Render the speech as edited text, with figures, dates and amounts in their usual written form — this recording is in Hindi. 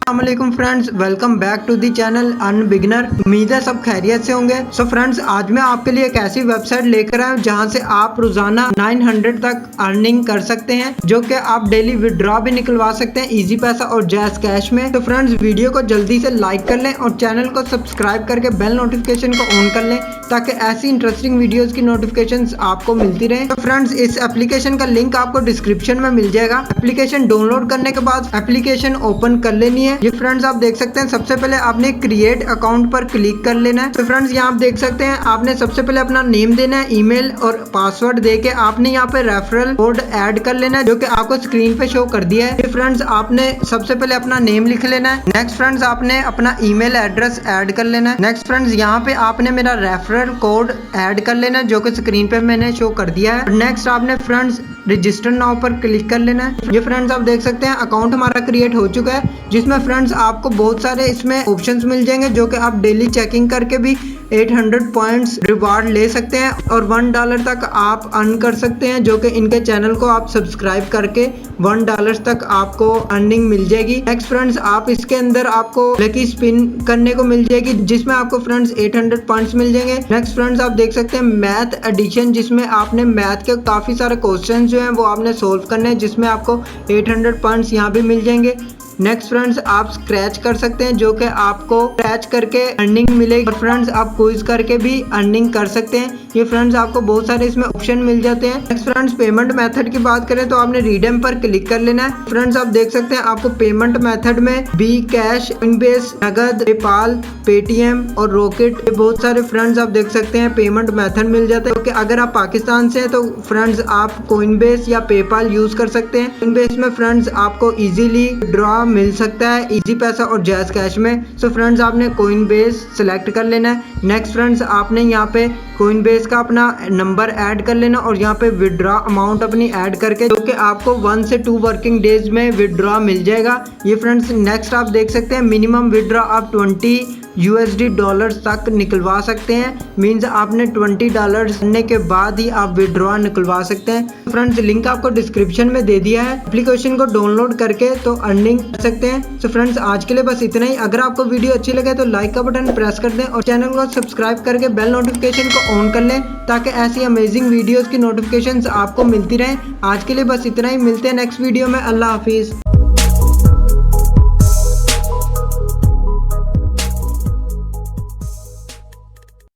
अस्सलामुअलैकुम friends, welcome back to the channel Unbeginner. उम्मीद है सब खैरियत से होंगे। सो फ्रेंड्स, आज मैं आपके लिए एक ऐसी वेबसाइट लेकर आया हूँ जहाँ से आप रोजाना 900 तक अर्निंग कर सकते हैं, जो कि आप डेली विड्रॉ भी निकलवा सकते हैं इजी पैसा और जैज कैश में। तो फ्रेंड्स, वीडियो को जल्दी से लाइक कर लें और चैनल को सब्सक्राइब करके बेल नोटिफिकेशन को ऑन कर लें ताकि ऐसी इंटरेस्टिंग वीडियोस की नोटिफिकेशंस आपको मिलती रहे। तो फ्रेंड्स, इस एप्लीकेशन का लिंक आपको डिस्क्रिप्शन में मिल जाएगा। एप्लीकेशन डाउनलोड करने के बाद एप्लीकेशन ओपन कर लेनी है। ये फ्रेंड्स आप देख सकते हैं, सबसे पहले आपने क्रिएट अकाउंट पर क्लिक कर लेना है। तो फ्रेंड्स, यहाँ आप देख सकते हैं, आपने सबसे पहले अपना नेम देना है, ईमेल और पासवर्ड देके आपने यहाँ पे रेफरल कोड ऐड कर लेना है, जो कि आपको स्क्रीन पे शो कर दिया है। फ्रेंड्स, आपने सबसे पहले अपना नेम लिख लेना है। नेक्स्ट फ्रेंड्स, आपने अपना ईमेल एड्रेस ऐड कर लेना है। नेक्स्ट फ्रेंड्स, यहाँ पे आपने मेरा रेफरल कोड ऐड कर लेना है, जो कि स्क्रीन पे मैंने शो कर दिया है। नेक्स्ट आपने फ्रेंड्स रजिस्टर नाउ पर क्लिक कर लेना है। ये फ्रेंड्स आप देख सकते हैं, अकाउंट हमारा क्रिएट हो चुका है, जिसमें फ्रेंड्स आपको बहुत सारे इसमें ऑप्शंस मिल जाएंगे, जो कि आप डेली चेकिंग करके भी 800 पॉइंट्स रिवार्ड ले सकते हैं और $1 तक आप अर्न कर सकते हैं, जो कि इनके चैनल को आप सब्सक्राइब करके $1 तक आपको अर्निंग मिल जाएगी। नेक्स्ट फ्रेंड्स, आप इसके अंदर आपको लकी स्पिन करने को मिल जाएगी, जिसमें आपको फ्रेंड्स 800 पॉइंट्स मिल जाएंगे। नेक्स्ट फ्रेंड्स, आप देख सकते हैं मैथ एडिशन, जिसमें आपने मैथ के काफी सारे क्वेश्चन जो हैं वो आपने सोल्व करने हैं, जिसमें आपको 800 पॉइंट्स यहाँ भी मिल जाएंगे। नेक्स्ट फ्रेंड्स, आप स्क्रैच कर सकते हैं, जो कि आपको स्क्रैच करके अर्निंग मिलेगी। और फ्रेंड्स, आप क्विज करके भी अर्निंग कर सकते हैं। ये फ्रेंड्स आपको बहुत सारे इसमें ऑप्शन मिल जाते हैं। नेक्स्ट फ्रेंड्स, पेमेंट मेथड की बात करें तो आपने रिडीम पर क्लिक कर लेना है। फ्रेंड्स, आप देख सकते हैं, आपको पेमेंट मेथड में बी कैश, कोइनबेस, नगद, पेपाल, पेटीएम और रॉकेट, ये बहुत सारे फ्रेंड्स आप देख सकते हैं पेमेंट मेथड मिल जाते हैं। क्योंकि अगर आप पाकिस्तान से हैं तो फ्रेंड्स आप कोइनबेस या पेपाल यूज कर सकते हैं। कोइनबेस में फ्रेंड्स आपको इजीली ड्रॉ मिल सकता है इजी पैसा और जैज कैश में। सो फ्रेंड्स, आपने कोइनबेस सिलेक्ट कर लेना है। नेक्स्ट फ्रेंड्स, आपने यहाँ पे कोइनबेस का अपना नंबर ऐड कर लेना और यहाँ पे विड्रॉ अमाउंट अपनी ऐड करके, जो कि आपको 1 से 2 वर्किंग डेज में विड्रॉ मिल जाएगा। ये फ्रेंड्स, नेक्स्ट आप देख सकते हैं, मिनिमम विड्रॉ आप $20 तक निकलवा सकते हैं। मींस आपने $20 करने के बाद ही आप विड्रॉ निकलवा सकते हैं। फ्रेंड्स, लिंक आपको डिस्क्रिप्शन में दे दिया है। एप्लीकेशन को डाउनलोड करके तो अर्निंग कर सकते हैं। तो फ्रेंड्स, आज के लिए बस इतना ही। अगर आपको वीडियो अच्छी लगे तो लाइक का बटन प्रेस कर दें और चैनल को सब्सक्राइब करके बेल नोटिफिकेशन को ऑन कर लें, ताकि ऐसी अमेजिंग वीडियोस की नोटिफिकेशंस आपको मिलती रहें। आज के लिए बस इतना ही, मिलते हैं नेक्स्ट वीडियो में। अल्लाह हाफिज।